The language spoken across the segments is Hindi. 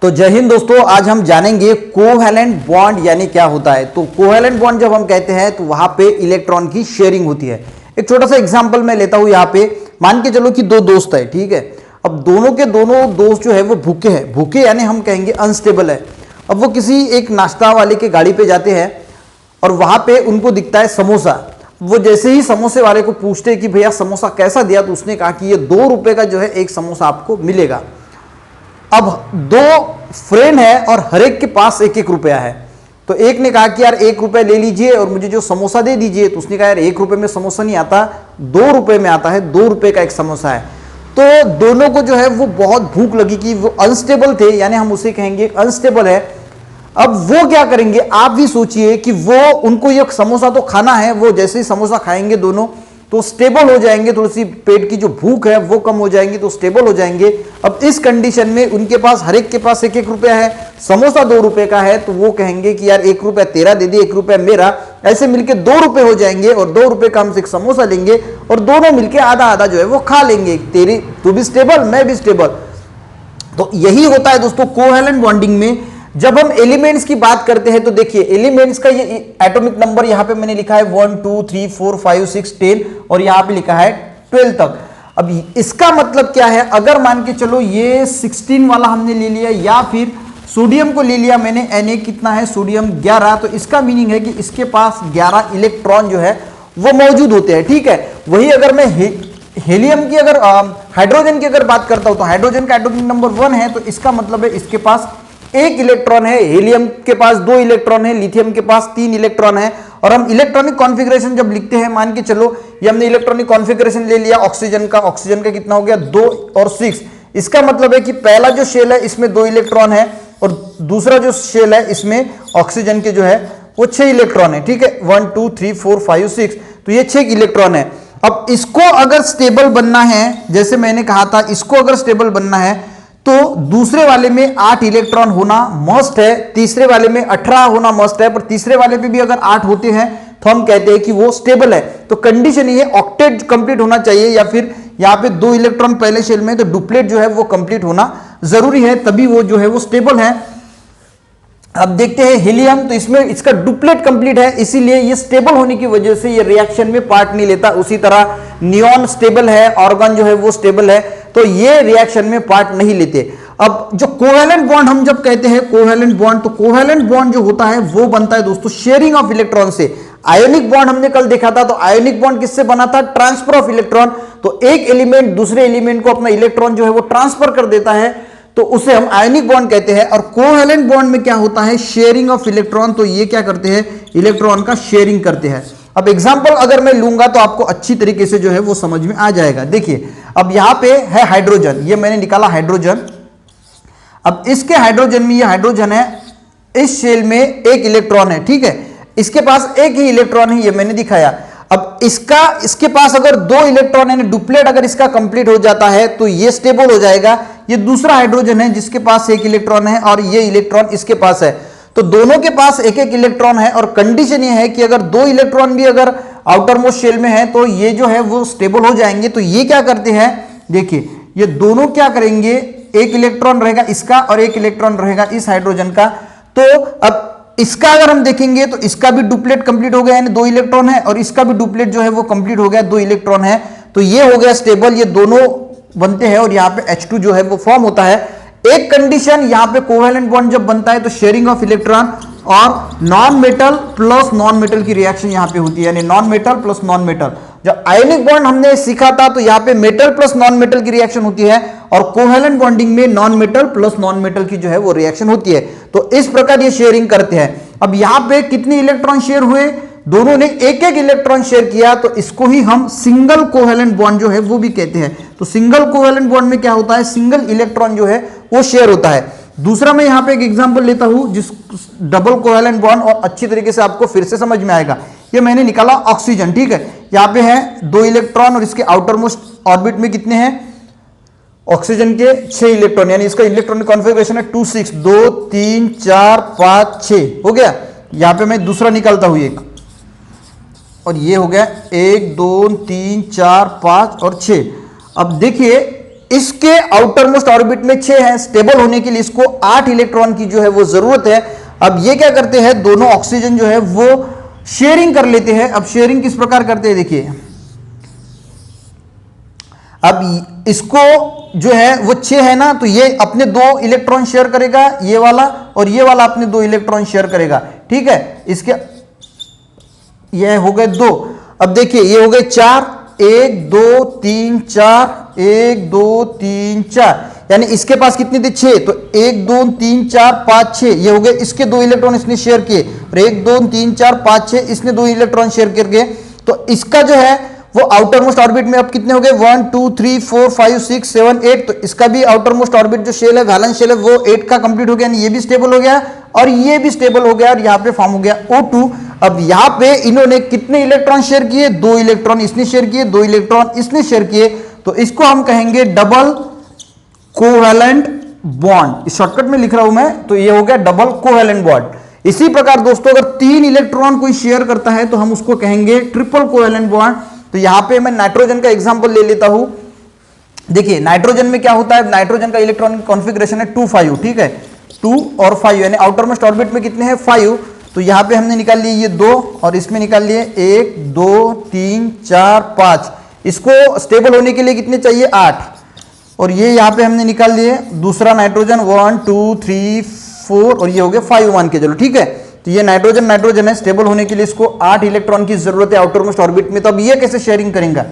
तो जय हिंद दोस्तों, आज हम जानेंगे कोवैलेंट बॉन्ड यानी क्या होता है। तो कोवैलेंट बॉन्ड जब हम कहते हैं तो वहां पे इलेक्ट्रॉन की शेयरिंग होती है। एक छोटा सा एग्जांपल मैं लेता हूं। यहां पे मान के चलो कि दो दोस्त है, ठीक है। अब दोनों के दोनों दोस्त जो है वो भूखे हैं, भूखे यानी हम कहेंगे अनस्टेबल है। अब वो किसी एक नाश्ता वाले के गाड़ी पे जाते हैं और वहां पे उनको दिखता है समोसा। वो जैसे ही समोसे वाले को पूछते हैं कि भैया समोसा कैसा दिया, तो उसने कहा कि ये 2 रुपए का जो है एक समोसा आपको मिलेगा। अब दो फ्रेंड है और हर एक के पास 1-1 रुपया है। तो एक ने कहा कि यार 1 रुपया ले लीजिए और मुझे जो समोसा दे दीजिए। तो उसने कहा यार 1 रुपए में समोसा नहीं आता, 2 रुपए में आता है, 2 रुपए का एक समोसा है। तो दोनों को जो है वो बहुत भूख लगी कि वो अनस्टेबल थे, यानी हम उसे कहेंगे अनस्टेबल है। अब वो क्या करेंगे, आप भी सोचिए कि वो उनको ये समोसा तो खाना है। वो जैसे ही समोसा खाएंगे दोनों तो स्टेबल हो जाएंगे, थोड़ी सी पेट की जो भूख है वो कम हो जाएंगी, तो स्टेबल हो जाएंगे। अब इस कंडीशन में उनके पास हर एक के पास 1-1 रुपया है, समोसा 2 रुपए का है। तो वो कहेंगे कि यार 1 रुपया तेरा दे दे, 1 रुपया मेरा, ऐसे मिलके 2 रुपए हो जाएंगे और 2 रुपए का हमसे एक समोसा लेंगे और दोनों मिलके आधा आधा जो है वो खा लेंगे। तेरी तू भी स्टेबल, मैं भी स्टेबल। तो यही होता है दोस्तों कोवैलेंट बॉन्डिंग में। जब हम एलिमेंट्स की बात करते हैं तो देखिए एलिमेंट्स का ये एटॉमिक नंबर यहां पे मैंने लिखा है 1 2 3 4 5 6 10 और यहां पे लिखा है 12 तक। अब इसका मतलब क्या है, अगर मान के चलो ये 16 वाला हमने ले लिया या फिर सोडियम को ले लिया मैंने, Na कितना है, सोडियम 11, तो इसका मीनिंग है कि इसके पास 11 इलेक्ट्रॉन जो है वो मौजूद होते हैं, ठीक है। वही अगर मैं हेलियम की अगर हाइड्रोजन की अगर बात करता हूं तो हाइड्रोजन का एटॉमिक नंबर 1 है, तो इसका मतलब है इसके पास 1 इलेक्ट्रॉन है। हीलियम के पास 2 इलेक्ट्रॉन है, लिथियम के पास 3 इलेक्ट्रॉन है। और हम इलेक्ट्रॉनिक कॉन्फ़िगरेशन जब लिखते हैं, मान के चलो ये हमने इलेक्ट्रॉनिक कॉन्फ़िगरेशन ले लिया ऑक्सीजन का कितना हो गया 2 और 6। इसका मतलब है कि पहला जो शेल है इसमें 2 इलेक्ट्रॉन है और दूसरा जो शेल है इसमें ऑक्सीजन के जो है वो 6 इलेक्ट्रॉन है, ठीक है। 1 2 3 4 5 6, तो ये 6 इलेक्ट्रॉन है। अब इसको अगर स्टेबल बनना है, जैसे मैंने कहा था, इसको अगर स्टेबल बनना है तो दूसरे वाले में 8 इलेक्ट्रॉन होना मस्ट है, तीसरे वाले में 18 होना मस्ट है, पर तीसरे वाले पे भी अगर 8 होते हैं तो हम कहते हैं कि वो स्टेबल है। तो कंडीशन ये ऑक्टेट कंप्लीट होना चाहिए, या फिर यहां पे 2 इलेक्ट्रॉन पहले शेल में, तो डुप्लेट जो है वो कंप्लीट होना जरूरी है, तभी वो जो है वो स्टेबल है। अब देखते हैं हीलियम, तो इसमें इसका डुप्लेट कंप्लीट है, इसीलिए ये स्टेबल होने की वजह से ये रिएक्शन में पार्ट नहीं लेता। उसी तरह नियॉन स्टेबल है, ऑर्गन जो है वो स्टेबल है, तो ये रिएक्शन में पार्ट नहीं लेते। अब जो कोवैलेंट बॉन्ड हम जब कहते हैं कोवैलेंट बॉन्ड, तो कोवैलेंट बॉन्ड जो होता है वो बनता है दोस्तों शेयरिंग ऑफ इलेक्ट्रॉन से। आयोनिक बॉन्ड हमने कल देखा था, तो आयोनिक बॉन्ड किससे बना था, ट्रांसफर ऑफ इलेक्ट्रॉन। तो एक एलिमेंट दूसरे एलिमेंट को अपना इलेक्ट्रॉन जो है वो ट्रांसफर कर देता है, तो उसे हम आयोनिक बॉन्ड कहते हैं। और कोवैलेंट बॉन्ड में क्या होता है, शेयरिंग ऑफ इलेक्ट्रॉन। तो ये क्या करते हैं, इलेक्ट्रॉन का शेयरिंग करते हैं। अब एग्जांपल अगर मैं लूंगा तो आपको अच्छी तरीके से जो है वो समझ में आ जाएगा। देखिए अब यहां पे है हाइड्रोजन, ये मैंने निकाला हाइड्रोजन। अब इसके हाइड्रोजन में, ये हाइड्रोजन है, इस शेल में 1 इलेक्ट्रॉन है, ठीक है। इसके पास 1 ही इलेक्ट्रॉन है, ये मैंने दिखाया। अब इसके पास अगर 2 इलेक्ट्रॉन है, डुप्लेट अगर इसका कंप्लीट हो जाता है तो ये स्टेबल हो जाएगा। ये दूसरा हाइड्रोजन है जिसके पास 1 इलेक्ट्रॉन है और ये इलेक्ट्रॉन इसके पास है, तो दोनों के पास 1-1 इलेक्ट्रॉन है। और कंडीशन ये है कि अगर 2 इलेक्ट्रॉन भी अगर आउटर मोस्ट शेल में है तो ये जो है वो स्टेबल हो जाएंगे। तो ये क्या करते हैं, देखिए ये दोनों क्या करेंगे, 1 इलेक्ट्रॉन रहेगा इसका और 1 इलेक्ट्रॉन रहेगा इस हाइड्रोजन का। तो अब इसका अगर हम देखेंगे तो इसका भी डुप्लेट कंप्लीट हो गया, यानी 2 इलेक्ट्रॉन है, और इसका भी डुप्लेट जो है वो कंप्लीट हो गया, 2 इलेक्ट्रॉन है। तो ये हो गया स्टेबल, ये दोनों बनते हैं और यहां पे H2 जो है वो फॉर्म होता है। एक कंडीशन यहां पे कोवैलेंट बॉन्ड जब बनता है तो शेयरिंग ऑफ इलेक्ट्रॉन और non metal plus non metal की रिएक्शन यहां पे होती है, यानी non metal plus non metal. जब आयोनिक बॉन्ड हमने सीखा था तो यहां पे मेटल प्लस नॉन मेटल की रिएक्शन होती है, और कोवैलेंट बॉन्डिंग में non metal plus non metal की जो है वो रिएक्शन होती है। तो इस प्रकार ये शेयरिंग करते हैं। अब यहां पे कितने इलेक्ट्रॉन शेयर हुए, दोनों ने 1-1 इलेक्ट्रॉन शेयर किया, तो इसको ही हम सिंगल कोवैलेंट बॉन्ड जो है वो भी कहते हैं। तो सिंगल कोवैलेंट बॉन्ड में क्या होता है, सिंगल इलेक्ट्रॉन जो है वो शेयर होता है। दूसरा मैं यहां पे एक एग्जांपल लेता हूं जिस डबल कोवैलेंट बॉन्ड, और अच्छी तरीके से आपको फिर से समझ में आएगा। ये मैंने निकाला ऑक्सीजन, ठीक है। यहां पे है 2 इलेक्ट्रॉन और इसके आउटर मोस्ट ऑर्बिट में कितने हैं, ऑक्सीजन के 6 इलेक्ट्रॉन, यानी इसका इलेक्ट्रॉनिक कॉन्फ़िगरेशन है 2 6, 2 3 4 5 6 हो गया। यहां पे मैं दूसरा निकालता हूं एक, और ये हो गया 1 2 3 4 5 और 6। अब देखिए इसके आउटर मोस्ट ऑर्बिट में 6 है, स्टेबल होने के लिए इसको 8 इलेक्ट्रॉन की जो है वो जरूरत है। अब ये क्या करते हैं, दोनों ऑक्सीजन जो है वो शेयरिंग कर लेते हैं। अब शेयरिंग किस प्रकार करते हैं देखिए, अब इसको जो है वो 6 है ना, तो ये अपने 2 इलेक्ट्रॉन शेयर करेगा, ये वाला और ये वाला अपने 2 इलेक्ट्रॉन शेयर करेगा, ठीक है। इसके ये हो गए 2। अब देखिए ये हो गए 4, 1 2 3 4, 1 2 3 4, यानी इसके पास कितने थे 6, तो 1 2 3 4 5 6, ये हो गए इसके 2 इलेक्ट्रॉन इसने शेयर किए, और 1 2 3 4 5 6 इसने 2 इलेक्ट्रॉन शेयर करके, तो इसका जो है वो आउटर मोस्ट ऑर्बिट में अब कितने हो गए 1 2 3 4 5 6 7 8, तो इसका भी आउटर मोस्ट ऑर्बिट जो शेल है, वैलेंस शेल है, वो 8 का कंप्लीट हो गया, यानी ये भी स्टेबल हो गया और ये भी स्टेबल हो गया, और यहाँ पे फॉर्म हो गया O2। अब यहाँ पे इन्होंने कितने इलेक्ट्रॉन शेयर किए, 2 इलेक्ट्रॉन इसने शेयर किए, 2 इलेक्ट्रॉन इसने शेयर किए, तो इसको हम कहेंगे डबल कोवैलेंट बॉन्ड। शॉर्टकट में लिख रहा हूं मैं, तो ये हो गया डबल कोवैलेंट बॉन्ड। इसी प्रकार दोस्तों अगर 3 इलेक्ट्रॉन कोई शेयर करता है तो हम उसको कहेंगे ट्रिपल कोवैलेंट बॉन्ड। तो यहां पे मैं नाइट्रोजन का एग्जांपल ले लेता हूं। देखिए नाइट्रोजन में क्या होता है, नाइट्रोजन का इलेक्ट्रॉनिक कॉन्फ़िगरेशन है 2 5, ठीक है, 2 और 5, यानी आउटर मोस्ट ऑर्बिट में कितने हैं 5, तो यहां पे हमने निकाल लिए ये 2 और इसमें निकाल लिए 1 2 3 4 5, इसको स्टेबल होने के लिए कितने चाहिए 8, और ये यहां पे हमने निकाल लिए दूसरा नाइट्रोजन 1 2 3 4, और ये हो गया 5 मान के चलो, ठीक है। तो ये नाइट्रोजन है, स्टेबल होने के लिए इसको 8 इलेक्ट्रॉन की जरूरत है आउटर मोस्ट ऑर्बिट में। तो अब ये कैसे शेयरिंग करेंगे,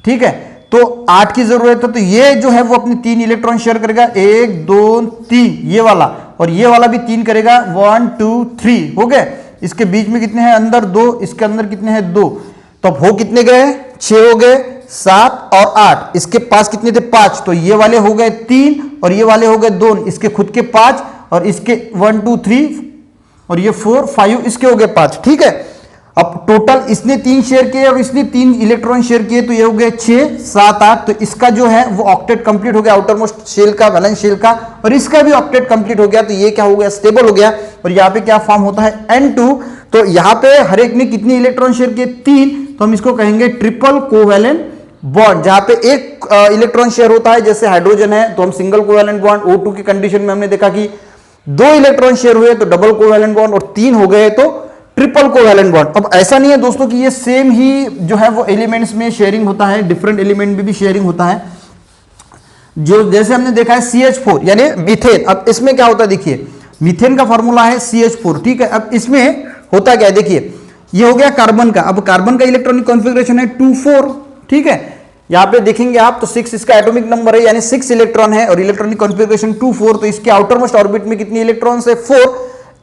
ठीक है, तो 8 की जरूरत है, तो ये जो है वो अपने 3 इलेक्ट्रॉन शेयर करेगा, 1 2 3 ये वाला, और ये वाला भी 3 करेगा, 1 2 3 हो गए। इसके बीच में कितने हैं अंदर 2, इसके अंदर कितने हैं 2, तो अब हो कितने गए 6 हो गए, 7 और 8, इसके पास कितने थे 5, तो ये वाले हो गए 3 और ये वाले हो गए 2, इसके खुद के 5 और इसके 1 2 3 और ये 4 5, इसके हो गए 5, ठीक है। अब टोटल इसने 3 शेयर किए और इसने 3 इलेक्ट्रॉन शेयर किए, तो ये हो गए 6 7 8, तो इसका जो है वो ऑक्टेट कंप्लीट हो गया आउटर मोस्ट शेल का, वैलेंस शेल का, और इसका भी ऑक्टेट कंप्लीट हो गया, तो ये क्या हो गया स्टेबल हो गया। और यहाँ पे क्या फॉर्म होता है N2, तो यहाँ पे हर एक ने कितने इलेक्ट्रॉन शेयर किए 3, तो हम इसको कहेंगे ट्रिपल कोवैलेंट बॉन्ड, जहां पे एक इलेक्ट्रॉन शेयर होता है, जैसे हाइड्रोजन है तो हम सिंगल कोवैलेंट बॉन्ड, O2 की कंडीशन में हमने देखा कि 2 इलेक्ट्रॉन शेयर हुए तो डबल कोवैलेंट बॉन्ड, और 3 हो गए तो ट्रिपल कोवैलेंट बॉन्ड। अब ऐसा नहीं है दोस्तों कि ये सेम ही जो है वो एलिमेंट्स में शेयरिंग होता है, डिफरेंट एलिमेंट में भी शेयरिंग होता है, जो जैसे हमने देखा है CH4 यानी मीथेन। अब इसमें क्या होता है देखिए, मीथेन का फॉर्मूला है CH4, ठीक है। अब इसमें होता क्या है देखिए, ये हो गया कार्बन का, अब कार्बन का इलेक्ट्रॉनिक कॉन्फ़िगरेशन है 2 4, ठीक है। यहां पे देखेंगे आप तो 6 इसका एटॉमिक नंबर है, यानी 6 इलेक्ट्रॉन है, और इलेक्ट्रॉनिक कॉन्फ़िगरेशन 2 4, तो इसके आउटर मोस्ट ऑर्बिट में कितने इलेक्ट्रॉन्स है 4,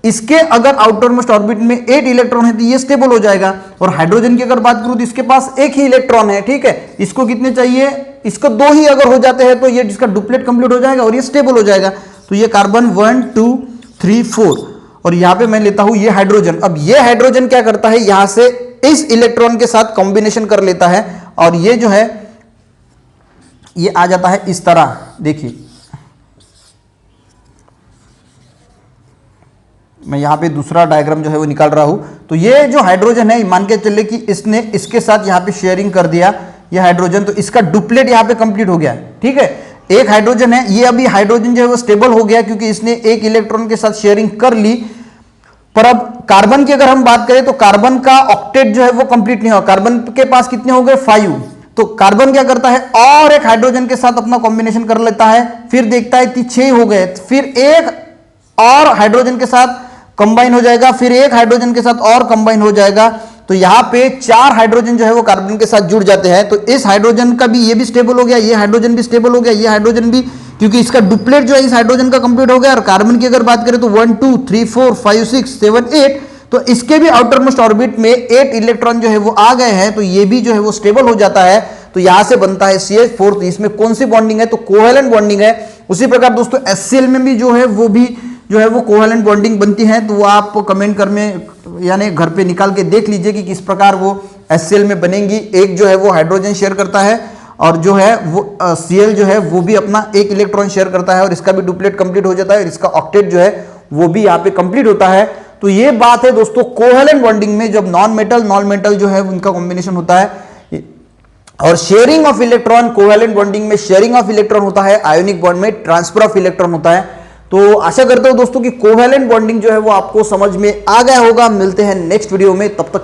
इसके अगर आउटर मोस्ट ऑर्बिट में 8 इलेक्ट्रॉन है तो ये स्टेबल हो जाएगा। और हाइड्रोजन की अगर बात करूं तो इसके पास 1 ही इलेक्ट्रॉन है, ठीक है, इसको कितने चाहिए, इसको 2 ही अगर हो जाते हैं तो ये जिसका डुप्लेट कंप्लीट हो जाएगा और ये स्टेबल हो जाएगा। तो ये कार्बन 1 2 3 4, और यहां पे मैं लेता हूं ये हाइड्रोजन। अब ये हाइड्रोजन क्या करता है, यहां से इस इलेक्ट्रॉन के साथ कॉम्बिनेशन कर लेता है, और ये जो है ये आ जाता है इस तरह, देखिए मैं यहां पे दूसरा डायग्राम जो है वो निकाल रहा हूं। तो ये जो हाइड्रोजन है, मान के चले कि इसने इसके साथ यहां पे शेयरिंग कर दिया ये हाइड्रोजन, तो इसका डुप्लेट यहां पे कंप्लीट हो गया, ठीक है। एक हाइड्रोजन है, ये अभी हाइड्रोजन जो है वो स्टेबल हो गया क्योंकि इसने 1 इलेक्ट्रॉन के साथ शेयरिंग कर ली। पर अब कार्बन की अगर हम बात करें तो कार्बन का ऑक्टेट जो है वो कंप्लीट नहीं हुआ, कार्बन के पास कितने हो गए 5, तो कार्बन क्या करता है और एक हाइड्रोजन के साथ अपना कॉम्बिनेशन कर लेता है, फिर देखता है कि 6 हो गए, फिर एक और हाइड्रोजन के साथ कंबाइन हो जाएगा, फिर एक हाइड्रोजन के साथ और कंबाइन हो जाएगा, तो यहां पे 4 हाइड्रोजन जो है वो कार्बन के साथ जुड़ जाते हैं। तो इस हाइड्रोजन का भी ये भी स्टेबल हो गया, ये हाइड्रोजन भी स्टेबल हो गया, ये हाइड्रोजन भी, क्योंकि इसका डुप्लेट जो है इस हाइड्रोजन का कंप्लीट हो गया। और कार्बन की अगर बात करें तो 1 2 3 4 5 6 7 8, तो इसके भी आउटर मोस्ट ऑर्बिट में 8 इलेक्ट्रॉन जो है वो आ गए हैं, तो ये भी जो है वो स्टेबल हो जाता है। तो यहां से बनता है CH4, तो इसमें कौन सी बॉन्डिंग है, तो कोवैलेंट बॉन्डिंग है। उसी प्रकार दोस्तों HCl में भी जो है वो भी जो है वो कोवैलेंट बॉन्डिंग बनती है, तो वो आप कमेंट कर में यानी घर पे निकाल के देख लीजिए कि किस प्रकार वो HCl में बनेंगी। एक जो है वो हाइड्रोजन शेयर करता है, और जो है वो Cl जो है वो भी अपना 1 इलेक्ट्रॉन शेयर करता है, और इसका भी डुप्लेट कंप्लीट हो जाता है, और इसका ऑक्टेट जो है वो भी यहाँ पे कंप्लीट होता है। तो ये बात है दोस्तों कोवैलेंट बॉन्डिंग में, जब नॉन मेटल जो है उनका कॉम्बिनेशन होता है। और sharing of electron, covalent bonding में शेयरिंग ऑफ इलेक्ट्रॉन होता है, आयोनिक बॉन्ड में ट्रांसफर ऑफ इलेक्ट्रॉन होता है। तो आशा करता हूं दोस्तों कि कोवैलेंट बॉन्डिंग जो है वो आपको समझ में आ गया होगा। मिलते हैं नेक्स्ट वीडियो में, तब तक